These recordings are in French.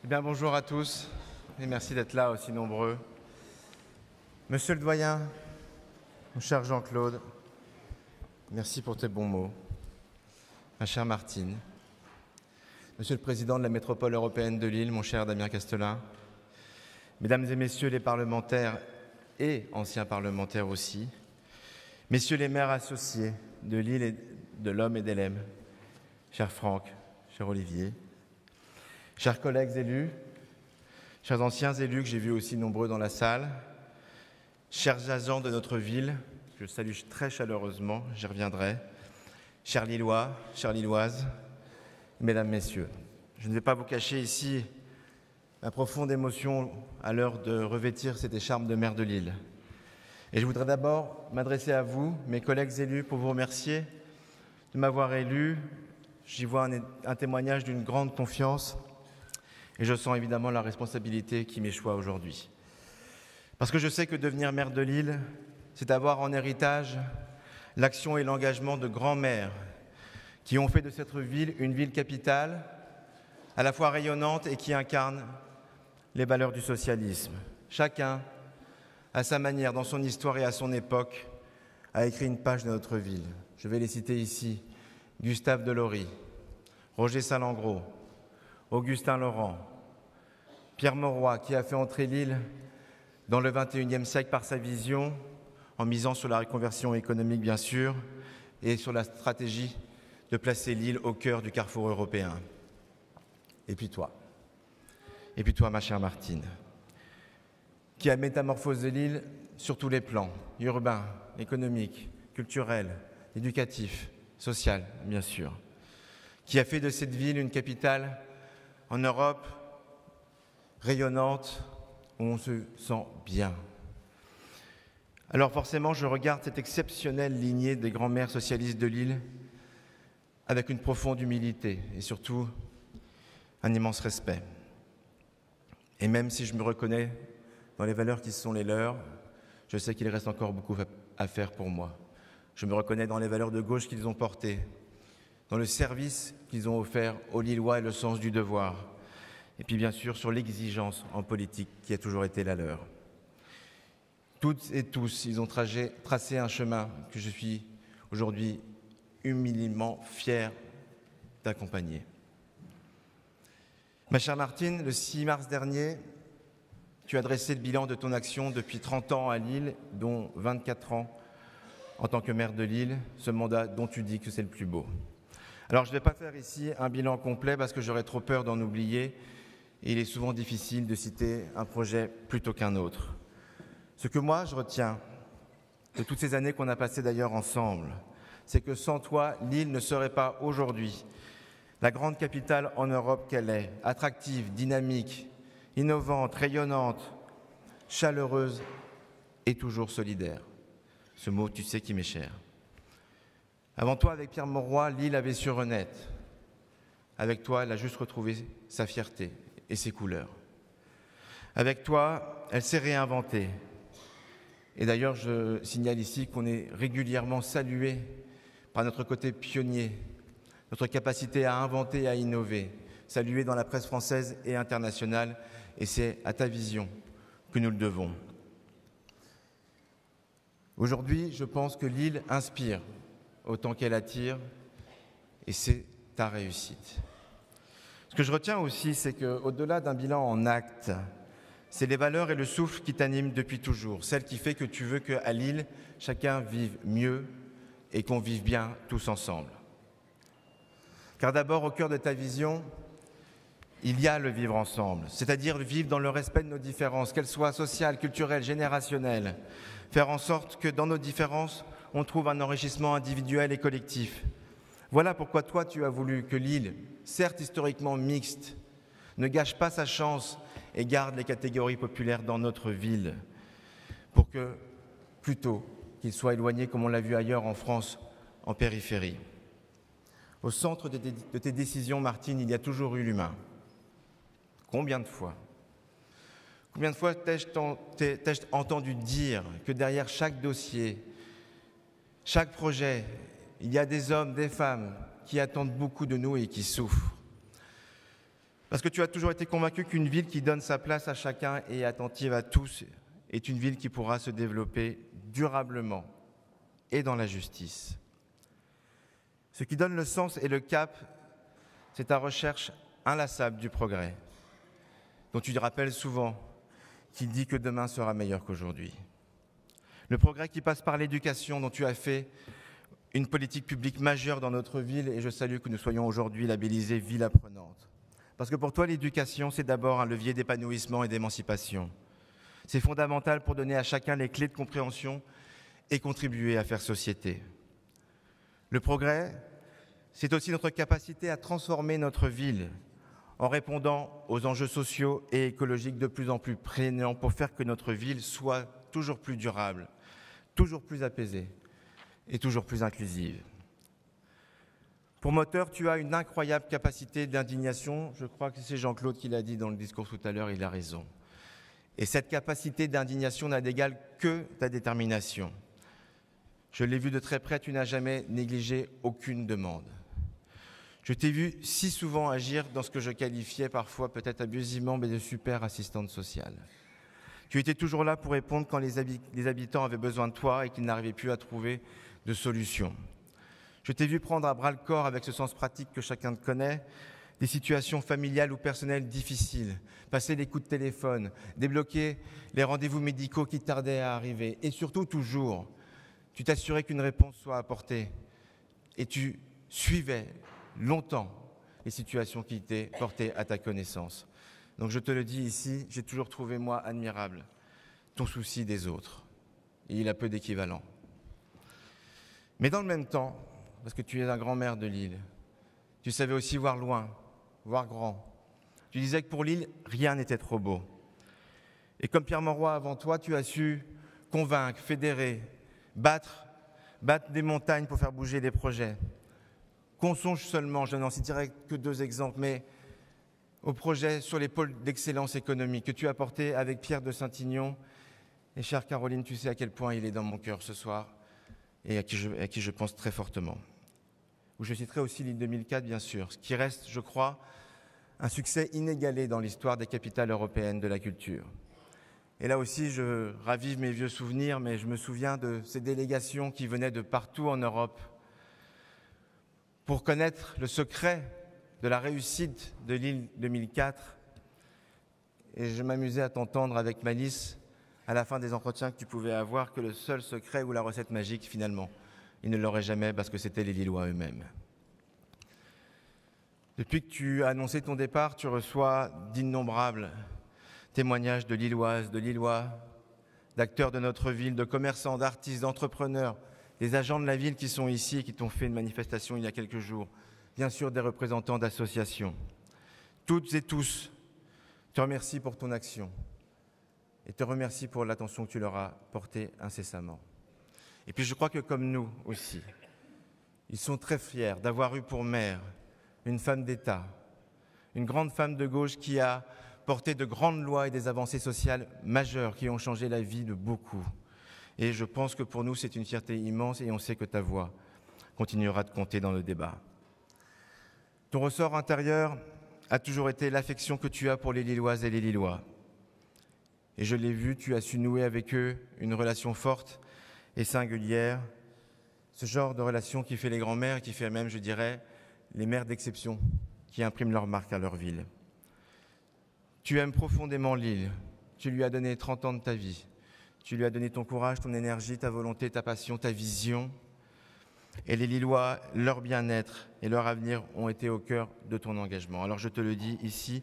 Bien, bonjour à tous et merci d'être là aussi nombreux. Monsieur le doyen, mon cher Jean-Claude, merci pour tes bons mots. Ma chère Martine, Monsieur le Président de la métropole européenne de Lille, mon cher Damien Castelin, Mesdames et Messieurs les parlementaires et anciens parlementaires aussi, Messieurs les maires associés de Lille et de l'Homme et d'Elem, cher Franck, cher Olivier, chers collègues élus, chers anciens élus que j'ai vus aussi nombreux dans la salle, chers agents de notre ville, je salue très chaleureusement, j'y reviendrai, chers Lillois, chères Lilloises, Mesdames, Messieurs, je ne vais pas vous cacher ici ma profonde émotion à l'heure de revêtir cette écharpe de maire de Lille. Et je voudrais d'abord m'adresser à vous, mes collègues élus, pour vous remercier de m'avoir élu. J'y vois un témoignage d'une grande confiance et je sens évidemment la responsabilité qui m'échoit aujourd'hui. Parce que je sais que devenir maire de Lille, c'est avoir en héritage l'action et l'engagement de grands maires qui ont fait de cette ville une ville capitale, à la fois rayonnante et qui incarne les valeurs du socialisme. Chacun, à sa manière, dans son histoire et à son époque, a écrit une page de notre ville. Je vais les citer ici. Gustave Delory, Roger Salengro, Augustin Laurent, Pierre Mauroy, qui a fait entrer Lille dans le XXIe siècle par sa vision, en misant sur la reconversion économique, bien sûr, et sur la stratégie de placer Lille au cœur du carrefour européen. Et puis toi, ma chère Martine, qui a métamorphosé Lille sur tous les plans, urbain, économique, culturel, éducatif, social, bien sûr, qui a fait de cette ville une capitale en Europe rayonnante, où on se sent bien. Alors forcément, je regarde cette exceptionnelle lignée des grands maires socialistes de Lille avec une profonde humilité et surtout un immense respect. Et même si je me reconnais dans les valeurs qui sont les leurs, je sais qu'il reste encore beaucoup à faire pour moi. Je me reconnais dans les valeurs de gauche qu'ils ont portées, dans le service qu'ils ont offert aux Lillois et le sens du devoir, et puis bien sûr sur l'exigence en politique qui a toujours été la leur. Toutes et tous, ils ont tracé un chemin que je suis aujourd'hui humainement fier d'accompagner. Ma chère Martine, le 6 mars dernier, tu as dressé le bilan de ton action depuis 30 ans à Lille, dont 24 ans en tant que maire de Lille, ce mandat dont tu dis que c'est le plus beau. Alors je ne vais pas faire ici un bilan complet parce que j'aurais trop peur d'en oublier et il est souvent difficile de citer un projet plutôt qu'un autre. Ce que moi je retiens de toutes ces années qu'on a passées d'ailleurs ensemble, c'est que sans toi, Lille ne serait pas aujourd'hui la grande capitale en Europe qu'elle est, attractive, dynamique, innovante, rayonnante, chaleureuse et toujours solidaire. Ce mot, tu sais, qui m'est cher. Avant toi, avec Pierre Mauroy, Lille avait su renaître. Avec toi, elle a juste retrouvé sa fierté et ses couleurs. Avec toi, elle s'est réinventée. Et d'ailleurs, je signale ici qu'on est régulièrement salué par notre côté pionnier, notre capacité à inventer et à innover, salué dans la presse française et internationale, et c'est à ta vision que nous le devons. Aujourd'hui, je pense que Lille inspire autant qu'elle attire, et c'est ta réussite. Ce que je retiens aussi, c'est qu'au-delà d'un bilan en actes, c'est les valeurs et le souffle qui t'animent depuis toujours, celle qui fait que tu veux qu'à Lille, chacun vive mieux et qu'on vive bien tous ensemble. Car d'abord, au cœur de ta vision, il y a le vivre ensemble, c'est-à-dire le vivre dans le respect de nos différences, qu'elles soient sociales, culturelles, générationnelles. Faire en sorte que dans nos différences, on trouve un enrichissement individuel et collectif. Voilà pourquoi toi, tu as voulu que Lille, certes historiquement mixte, ne gâche pas sa chance et garde les catégories populaires dans notre ville, pour que, plutôt qu'il soit éloigné, comme on l'a vu ailleurs en France, en périphérie. Au centre de tes décisions, Martine, il y a toujours eu l'humain. Combien de fois t'ai-je entendu dire que derrière chaque dossier, chaque projet, il y a des hommes, des femmes qui attendent beaucoup de nous et qui souffrent. Parce que tu as toujours été convaincu qu'une ville qui donne sa place à chacun et est attentive à tous est une ville qui pourra se développer durablement et dans la justice. Ce qui donne le sens et le cap, c'est ta recherche inlassable du progrès, dont tu te rappelles souvent qu'il dit que demain sera meilleur qu'aujourd'hui. Le progrès qui passe par l'éducation, dont tu as fait une politique publique majeure dans notre ville, et je salue que nous soyons aujourd'hui labellisés ville apprenante. Parce que pour toi, l'éducation, c'est d'abord un levier d'épanouissement et d'émancipation. C'est fondamental pour donner à chacun les clés de compréhension et contribuer à faire société. Le progrès, c'est aussi notre capacité à transformer notre ville en répondant aux enjeux sociaux et écologiques de plus en plus prégnants pour faire que notre ville soit toujours plus durable, toujours plus apaisée et toujours plus inclusive. Pour moteur, tu as une incroyable capacité d'indignation. Je crois que c'est Jean-Claude qui l'a dit dans le discours tout à l'heure, il a raison. Et cette capacité d'indignation n'a d'égal que ta détermination. Je l'ai vu de très près, tu n'as jamais négligé aucune demande. Je t'ai vu si souvent agir dans ce que je qualifiais parfois peut-être abusivement, mais de super assistante sociale. Tu étais toujours là pour répondre quand les habitants avaient besoin de toi et qu'ils n'arrivaient plus à trouver de solution. Je t'ai vu prendre à bras-le-corps, avec ce sens pratique que chacun te connaît, des situations familiales ou personnelles difficiles, passer les coups de téléphone, débloquer les rendez-vous médicaux qui tardaient à arriver. Et surtout, toujours, tu t'assurais qu'une réponse soit apportée. Et tu suivais longtemps les situations qui étaient portées à ta connaissance. Donc je te le dis ici, j'ai toujours trouvé, moi, admirable ton souci des autres. Et il a peu d'équivalent. Mais dans le même temps, parce que tu es un grand maire de Lille, tu savais aussi voir loin, voir grand. Tu disais que pour Lille, rien n'était trop beau. Et comme Pierre Mauroy avant toi, tu as su convaincre, fédérer, battre des montagnes pour faire bouger des projets. Qu'on songe seulement, je n'en citerai que 2 exemples, mais au projet sur les pôles d'excellence économique que tu as porté avec Pierre de Saint-Ignon. Et chère Caroline, tu sais à quel point il est dans mon cœur ce soir et à qui je pense très fortement. Où je citerai aussi l'île 2004, bien sûr, ce qui reste, je crois, un succès inégalé dans l'histoire des capitales européennes de la culture. Et là aussi, je ravive mes vieux souvenirs, mais je me souviens de ces délégations qui venaient de partout en Europe pour connaître le secret de la réussite de l'île 2004. Et je m'amusais à t'entendre avec malice, à la fin des entretiens que tu pouvais avoir, que le seul secret ou la recette magique, finalement, ils ne l'auraient jamais parce que c'était les Lillois eux-mêmes. Depuis que tu as annoncé ton départ, tu reçois d'innombrables témoignages de Lilloises, de Lillois, d'acteurs de notre ville, de commerçants, d'artistes, d'entrepreneurs, des agents de la ville qui sont ici et qui t'ont fait une manifestation il y a quelques jours, bien sûr des représentants d'associations. Toutes et tous te remercient pour ton action et te remercient pour l'attention que tu leur as portée incessamment. Et puis je crois que comme nous aussi, ils sont très fiers d'avoir eu pour maire une femme d'État, une grande femme de gauche qui a porté de grandes lois et des avancées sociales majeures qui ont changé la vie de beaucoup. Et je pense que pour nous, c'est une fierté immense et on sait que ta voix continuera de compter dans le débat. Ton ressort intérieur a toujours été l'affection que tu as pour les Lilloises et les Lillois. Et je l'ai vu, tu as su nouer avec eux une relation forte et singulière, ce genre de relation qui fait les grands-mères, qui fait même, je dirais, les mères d'exception qui impriment leur marque à leur ville. Tu aimes profondément Lille, tu lui as donné 30 ans de ta vie, tu lui as donné ton courage, ton énergie, ta volonté, ta passion, ta vision. Et les Lillois, leur bien-être et leur avenir ont été au cœur de ton engagement. Alors je te le dis ici,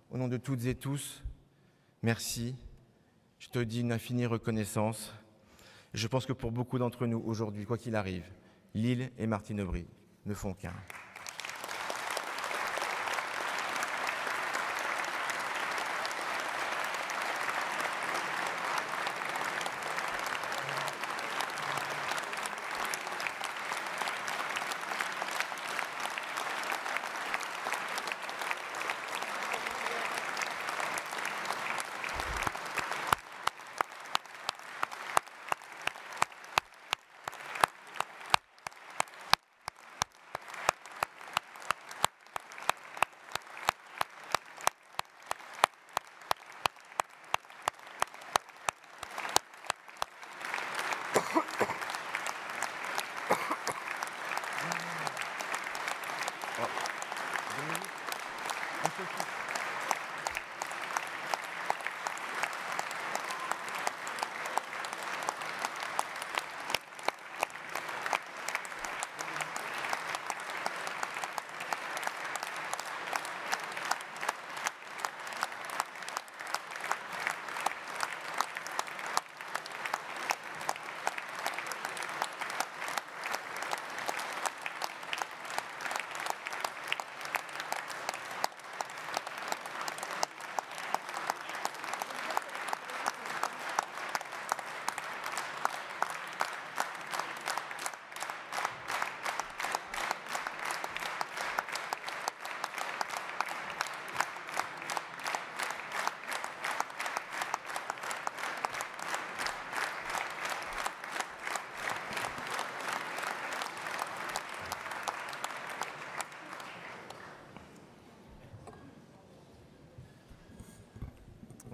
au nom de toutes et tous, merci. Je te dis une infinie reconnaissance. Je pense que pour beaucoup d'entre nous aujourd'hui, quoi qu'il arrive, Lille et Martine Aubry ne font qu'un.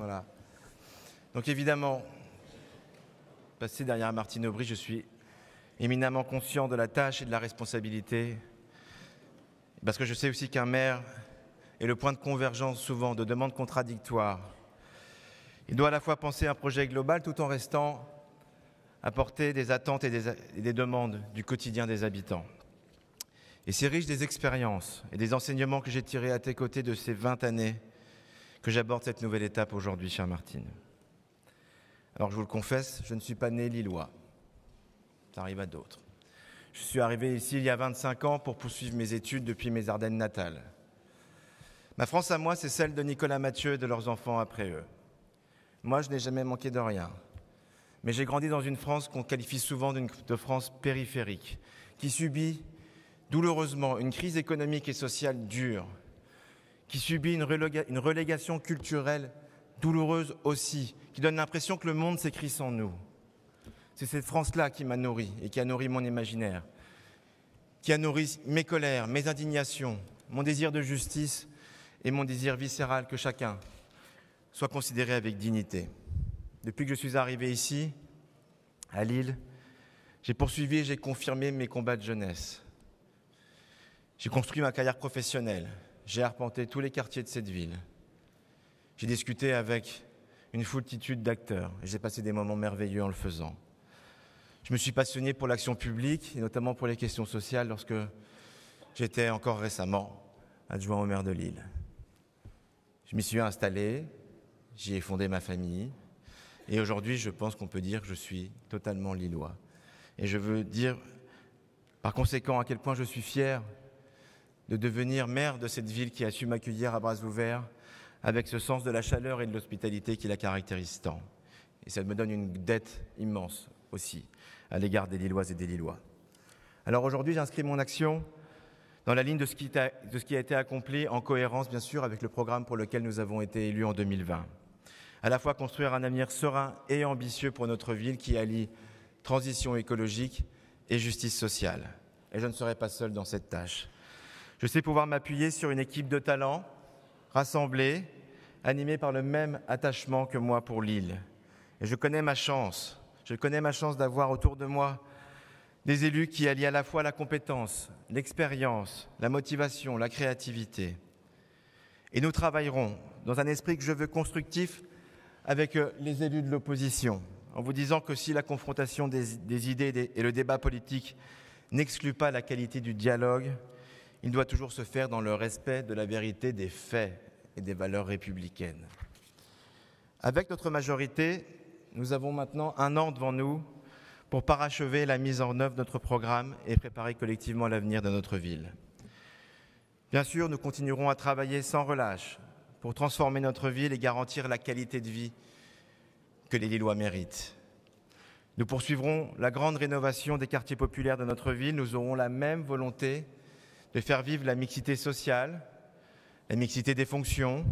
Voilà. Donc évidemment, passé derrière Martine Aubry, je suis éminemment conscient de la tâche et de la responsabilité, parce que je sais aussi qu'un maire est le point de convergence souvent de demandes contradictoires. Il doit à la fois penser un projet global tout en restant à portée des attentes et des demandes du quotidien des habitants. Et c'est riche des expériences et des enseignements que j'ai tirés à tes côtés de ces 20 années que j'aborde cette nouvelle étape aujourd'hui, chère Martine. Alors je vous le confesse, je ne suis pas né lillois. Ça arrive à d'autres. Je suis arrivé ici il y a 25 ans pour poursuivre mes études depuis mes Ardennes natales. Ma France à moi, c'est celle de Nicolas Mathieu et de leurs enfants après eux. Moi, je n'ai jamais manqué de rien. Mais j'ai grandi dans une France qu'on qualifie souvent de France périphérique, qui subit douloureusement une crise économique et sociale dure, qui subit une relégation culturelle douloureuse aussi, qui donne l'impression que le monde s'écrit sans nous. C'est cette France-là qui m'a nourri et qui a nourri mon imaginaire, qui a nourri mes colères, mes indignations, mon désir de justice et mon désir viscéral que chacun soit considéré avec dignité. Depuis que je suis arrivé ici, à Lille, j'ai poursuivi et j'ai confirmé mes combats de jeunesse. J'ai construit ma carrière professionnelle. J'ai arpenté tous les quartiers de cette ville. J'ai discuté avec une foultitude d'acteurs et j'ai passé des moments merveilleux en le faisant. Je me suis passionné pour l'action publique et notamment pour les questions sociales lorsque j'étais encore récemment adjoint au maire de Lille. Je m'y suis installé, j'y ai fondé ma famille et aujourd'hui je pense qu'on peut dire que je suis totalement lillois. Et je veux dire par conséquent à quel point je suis fier de devenir maire de cette ville qui a su m'accueillir à bras ouverts avec ce sens de la chaleur et de l'hospitalité qui la caractérise tant. Et ça me donne une dette immense aussi à l'égard des Lilloises et des Lillois. Alors aujourd'hui, j'inscris mon action dans la ligne de ce qui a été accompli en cohérence, bien sûr, avec le programme pour lequel nous avons été élus en 2020. À la fois construire un avenir serein et ambitieux pour notre ville qui allie transition écologique et justice sociale. Et je ne serai pas seul dans cette tâche. Je sais pouvoir m'appuyer sur une équipe de talents, rassemblés, animés par le même attachement que moi pour Lille. Et je connais ma chance d'avoir autour de moi des élus qui allient à la fois la compétence, l'expérience, la motivation, la créativité. Et nous travaillerons dans un esprit que je veux constructif avec les élus de l'opposition, en vous disant que si la confrontation des idées et le débat politique n'exclut pas la qualité du dialogue, il doit toujours se faire dans le respect de la vérité des faits et des valeurs républicaines. Avec notre majorité, nous avons maintenant 1 an devant nous pour parachever la mise en œuvre de notre programme et préparer collectivement l'avenir de notre ville. Bien sûr, nous continuerons à travailler sans relâche pour transformer notre ville et garantir la qualité de vie que les Lillois méritent. Nous poursuivrons la grande rénovation des quartiers populaires de notre ville. Nous aurons la même volonté de faire vivre la mixité sociale, la mixité des fonctions,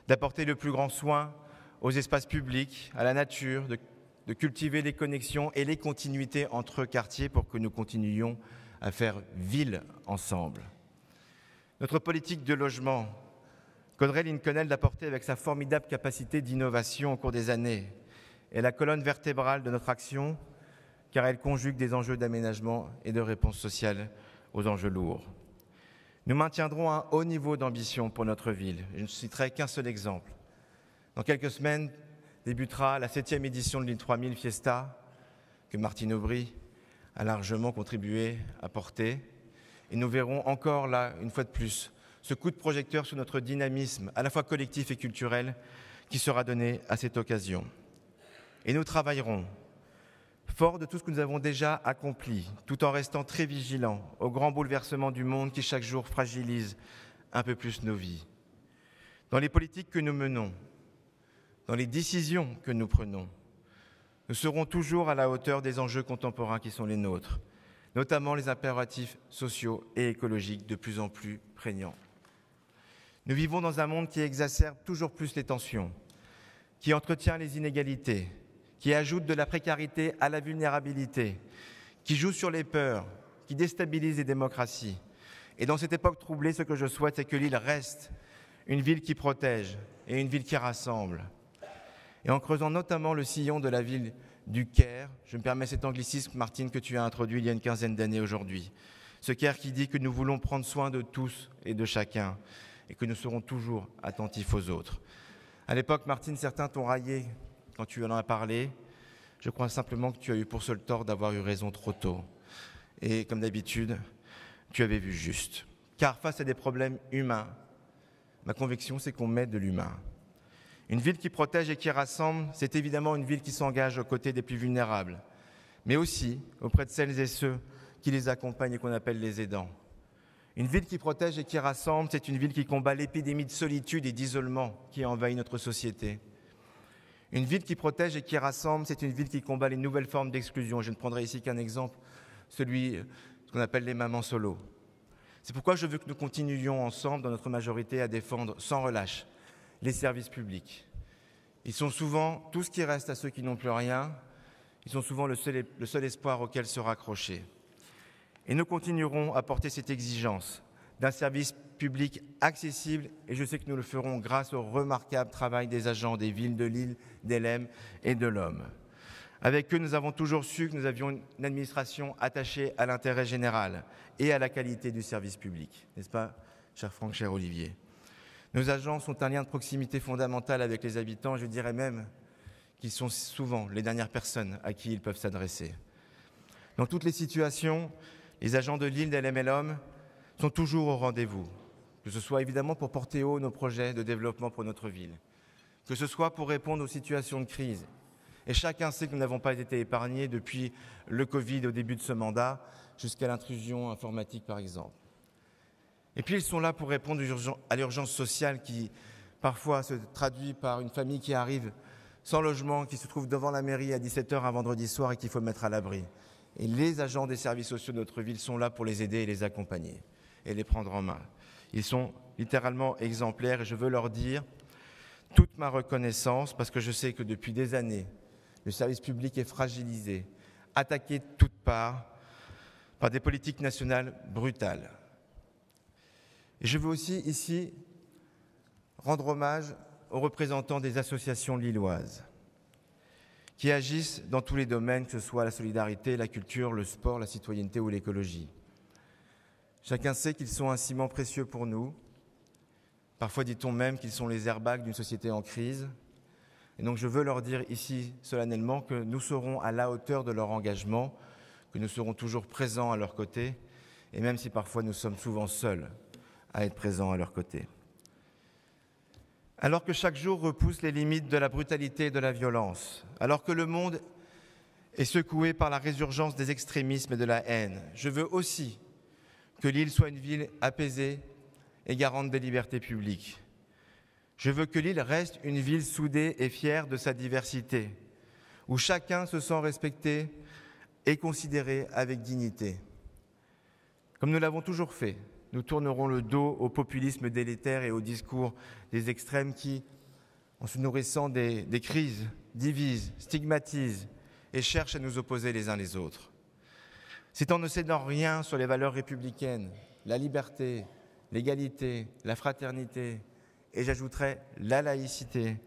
d'apporter le plus grand soin aux espaces publics, à la nature, de cultiver les connexions et les continuités entre quartiers pour que nous continuions à faire ville ensemble. Notre politique de logement qu'Audrey Lincolnel a portée avec sa formidable capacité d'innovation au cours des années est la colonne vertébrale de notre action car elle conjugue des enjeux d'aménagement et de réponse sociale aux enjeux lourds. Nous maintiendrons un haut niveau d'ambition pour notre ville. Je ne citerai qu'un seul exemple. Dans quelques semaines débutera la 7e édition de l'Île 3000 Fiesta que Martine Aubry a largement contribué à porter. Et nous verrons encore là, une fois de plus, ce coup de projecteur sur notre dynamisme, à la fois collectif et culturel, qui sera donné à cette occasion. Et nous travaillerons, forts de tout ce que nous avons déjà accompli, tout en restant très vigilants aux grands bouleversements du monde qui chaque jour fragilisent un peu plus nos vies. Dans les politiques que nous menons, dans les décisions que nous prenons, nous serons toujours à la hauteur des enjeux contemporains qui sont les nôtres, notamment les impératifs sociaux et écologiques de plus en plus prégnants. Nous vivons dans un monde qui exacerbe toujours plus les tensions, qui entretient les inégalités, qui ajoute de la précarité à la vulnérabilité, qui joue sur les peurs, qui déstabilise les démocraties. Et dans cette époque troublée, ce que je souhaite, c'est que Lille reste une ville qui protège et une ville qui rassemble. et en creusant notamment le sillon de la ville du Caire. Je me permets cet anglicisme, Martine, que tu as introduit il y a une quinzaine d'années aujourd'hui. Ce Caire qui dit que nous voulons prendre soin de tous et de chacun, et que nous serons toujours attentifs aux autres. À l'époque, Martine, certains t'ont raillé quand tu en as parlé. Je crois simplement que tu as eu pour seul tort d'avoir eu raison trop tôt. Et comme d'habitude, tu avais vu juste. Car face à des problèmes humains, ma conviction, c'est qu'on met de l'humain. Une ville qui protège et qui rassemble, c'est évidemment une ville qui s'engage aux côtés des plus vulnérables, mais aussi auprès de celles et ceux qui les accompagnent et qu'on appelle les aidants. Une ville qui protège et qui rassemble, c'est une ville qui combat l'épidémie de solitude et d'isolement qui envahit notre société. Une ville qui protège et qui rassemble, c'est une ville qui combat les nouvelles formes d'exclusion. Je ne prendrai ici qu'un exemple, celui qu'on appelle les mamans solo. C'est pourquoi je veux que nous continuions ensemble, dans notre majorité, à défendre sans relâche les services publics. Ils sont souvent tout ce qui reste à ceux qui n'ont plus rien. Ils sont souvent le seul espoir auquel se raccrocher. Et nous continuerons à porter cette exigence d'un service public accessible, et je sais que nous le ferons grâce au remarquable travail des agents des villes de Lille, d'Helm et de l'Homme. Avec eux, nous avons toujours su que nous avions une administration attachée à l'intérêt général et à la qualité du service public. N'est-ce pas, cher Franck, cher Olivier? Nos agents sont un lien de proximité fondamental avec les habitants. Je dirais même qu'ils sont souvent les dernières personnes à qui ils peuvent s'adresser. Dans toutes les situations, les agents de Lille, d'Helm et l'Homme sont toujours au rendez-vous, que ce soit évidemment pour porter haut nos projets de développement pour notre ville, que ce soit pour répondre aux situations de crise. Et chacun sait que nous n'avons pas été épargnés depuis le Covid au début de ce mandat, jusqu'à l'intrusion informatique par exemple. Et puis ils sont là pour répondre à l'urgence sociale qui parfois se traduit par une famille qui arrive sans logement, qui se trouve devant la mairie à 17h un vendredi soir et qu'il faut mettre à l'abri. Et les agents des services sociaux de notre ville sont là pour les aider et les accompagner et les prendre en main. Ils sont littéralement exemplaires et je veux leur dire toute ma reconnaissance parce que je sais que depuis des années, le service public est fragilisé, attaqué de toutes parts par des politiques nationales brutales. Et je veux aussi ici rendre hommage aux représentants des associations lilloises qui agissent dans tous les domaines, que ce soit la solidarité, la culture, le sport, la citoyenneté ou l'écologie. Chacun sait qu'ils sont un ciment précieux pour nous. Parfois dit-on même qu'ils sont les airbags d'une société en crise. Et donc je veux leur dire ici solennellement que nous serons à la hauteur de leur engagement, que nous serons toujours présents à leur côté, et même si parfois nous sommes souvent seuls à être présents à leur côté. Alors que chaque jour repousse les limites de la brutalité et de la violence, alors que le monde est secoué par la résurgence des extrémismes et de la haine, je veux aussi que Lille soit une ville apaisée et garante des libertés publiques. Je veux que Lille reste une ville soudée et fière de sa diversité, où chacun se sent respecté et considéré avec dignité. Comme nous l'avons toujours fait, nous tournerons le dos au populisme délétère et au discours des extrêmes qui, en se nourrissant des crises, divisent, stigmatisent et cherchent à nous opposer les uns les autres. C'est en ne cédant rien sur les valeurs républicaines, la liberté, l'égalité, la fraternité, et j'ajouterais la laïcité,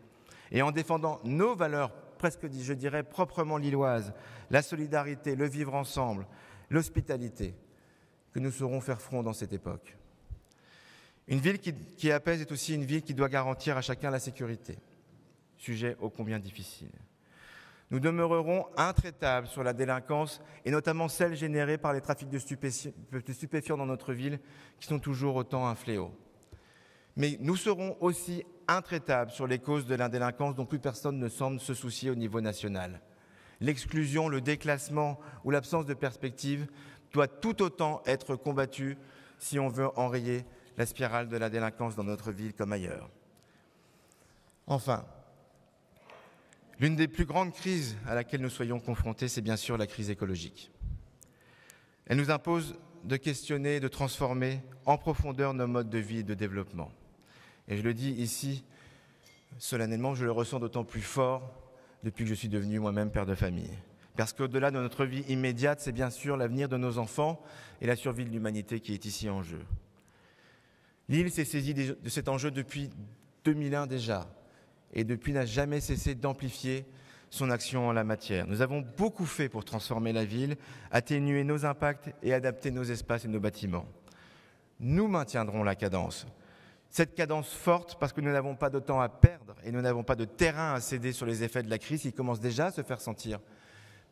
et en défendant nos valeurs, presque je dirais proprement lilloises, la solidarité, le vivre ensemble, l'hospitalité, que nous saurons faire front dans cette époque. Une ville qui apaise est aussi une ville qui doit garantir à chacun la sécurité, sujet ô combien difficile. Nous demeurerons intraitables sur la délinquance et notamment celle générée par les trafics de stupéfiants dans notre ville qui sont toujours autant un fléau. Mais nous serons aussi intraitables sur les causes de la délinquance dont plus personne ne semble se soucier au niveau national. L'exclusion, le déclassement ou l'absence de perspective doit tout autant être combattue si on veut enrayer la spirale de la délinquance dans notre ville comme ailleurs. Enfin, l'une des plus grandes crises à laquelle nous soyons confrontés, c'est bien sûr la crise écologique. Elle nous impose de questionner, de transformer en profondeur nos modes de vie et de développement. Et je le dis ici, solennellement, je le ressens d'autant plus fort depuis que je suis devenu moi-même père de famille. Parce qu'au-delà de notre vie immédiate, c'est bien sûr l'avenir de nos enfants et la survie de l'humanité qui est ici en jeu. Lille s'est saisie de cet enjeu depuis 2001 déjà. et depuis n'a jamais cessé d'amplifier son action en la matière. Nous avons beaucoup fait pour transformer la ville, atténuer nos impacts et adapter nos espaces et nos bâtiments. Nous maintiendrons la cadence. Cette cadence forte parce que nous n'avons pas de temps à perdre et nous n'avons pas de terrain à céder sur les effets de la crise qui commence déjà à se faire sentir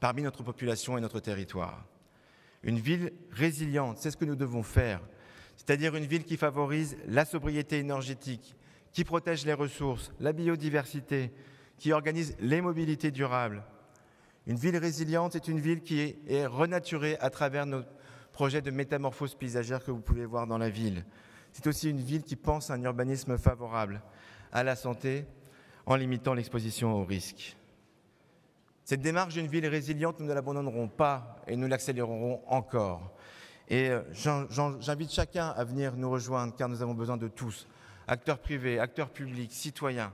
parmi notre population et notre territoire. Une ville résiliente, c'est ce que nous devons faire, c'est-à-dire une ville qui favorise la sobriété énergétique, qui protège les ressources, la biodiversité, qui organise les mobilités durables. Une ville résiliente est une ville qui est renaturée à travers nos projets de métamorphose paysagère que vous pouvez voir dans la ville. C'est aussi une ville qui pense à un urbanisme favorable à la santé en limitant l'exposition aux risques. Cette démarche d'une ville résiliente, nous ne l'abandonnerons pas et nous l'accélérerons encore. Et j'invite chacun à venir nous rejoindre car nous avons besoin de tous, acteurs privés, acteurs publics, citoyens,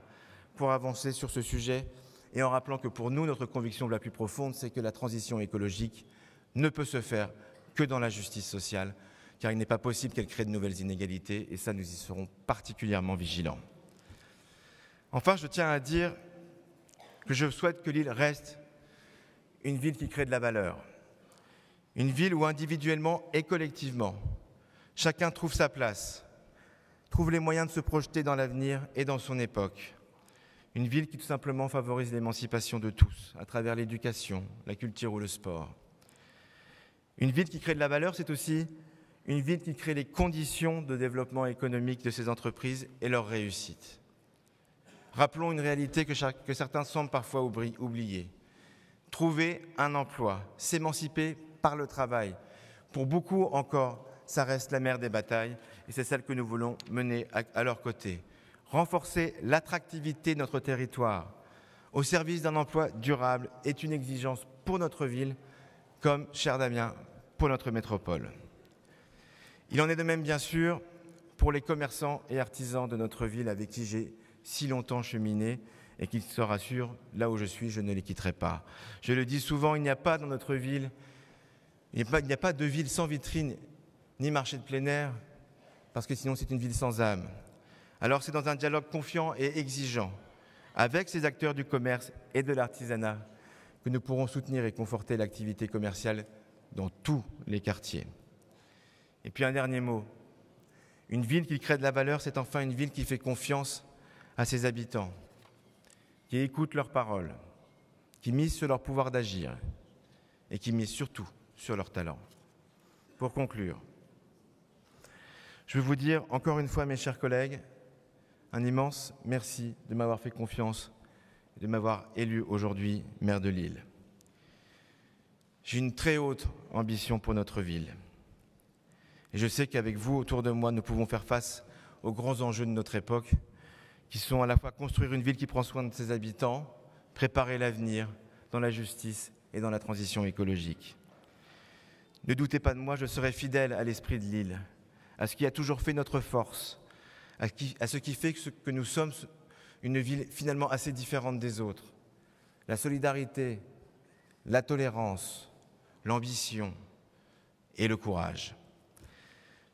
pour avancer sur ce sujet et en rappelant que pour nous, notre conviction la plus profonde, c'est que la transition écologique ne peut se faire que dans la justice sociale, car il n'est pas possible qu'elle crée de nouvelles inégalités et ça, nous y serons particulièrement vigilants. Enfin, je tiens à dire que je souhaite que Lille reste une ville qui crée de la valeur, une ville où individuellement et collectivement, chacun trouve sa place, trouve les moyens de se projeter dans l'avenir et dans son époque. Une ville qui tout simplement favorise l'émancipation de tous à travers l'éducation, la culture ou le sport. Une ville qui crée de la valeur, c'est aussi une ville qui crée les conditions de développement économique de ces entreprises et leur réussite. Rappelons une réalité que certains semblent parfois oublier. Trouver un emploi, s'émanciper par le travail. Pour beaucoup encore, ça reste la mère des batailles et c'est celle que nous voulons mener à leur côté. Renforcer l'attractivité de notre territoire au service d'un emploi durable est une exigence pour notre ville, comme, cher Damien, pour notre métropole. Il en est de même, bien sûr, pour les commerçants et artisans de notre ville avec qui j'ai si longtemps cheminé et qui se rassurent, là où je suis, je ne les quitterai pas. Je le dis souvent, il n'y a pas dans notre ville, il n'y a pas de ville sans vitrine ni marché de plein air, parce que sinon c'est une ville sans âme. Alors c'est dans un dialogue confiant et exigeant avec ces acteurs du commerce et de l'artisanat que nous pourrons soutenir et conforter l'activité commerciale dans tous les quartiers. Et puis un dernier mot, une ville qui crée de la valeur, c'est enfin une ville qui fait confiance à ses habitants, qui écoute leurs paroles, qui mise sur leur pouvoir d'agir et qui mise surtout sur leur talent. Pour conclure, je veux vous dire encore une fois, mes chers collègues, un immense merci de m'avoir fait confiance et de m'avoir élu aujourd'hui maire de Lille. J'ai une très haute ambition pour notre ville. Et je sais qu'avec vous, autour de moi, nous pouvons faire face aux grands enjeux de notre époque, qui sont à la fois construire une ville qui prend soin de ses habitants, préparer l'avenir dans la justice et dans la transition écologique. Ne doutez pas de moi, je serai fidèle à l'esprit de Lille, à ce qui a toujours fait notre force, à ce qui fait que nous sommes une ville finalement assez différente des autres. La solidarité, la tolérance, l'ambition et le courage.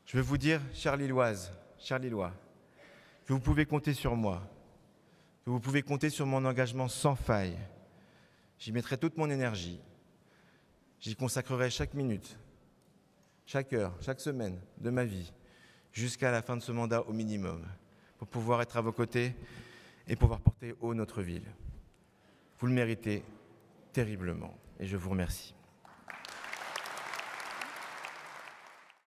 Je veux vous dire, chères Lilloises, chers Lillois, que vous pouvez compter sur moi, que vous pouvez compter sur mon engagement sans faille. J'y mettrai toute mon énergie. J'y consacrerai chaque minute, chaque heure, chaque semaine de ma vie, jusqu'à la fin de ce mandat au minimum, pour pouvoir être à vos côtés et pouvoir porter haut notre ville. Vous le méritez terriblement et je vous remercie.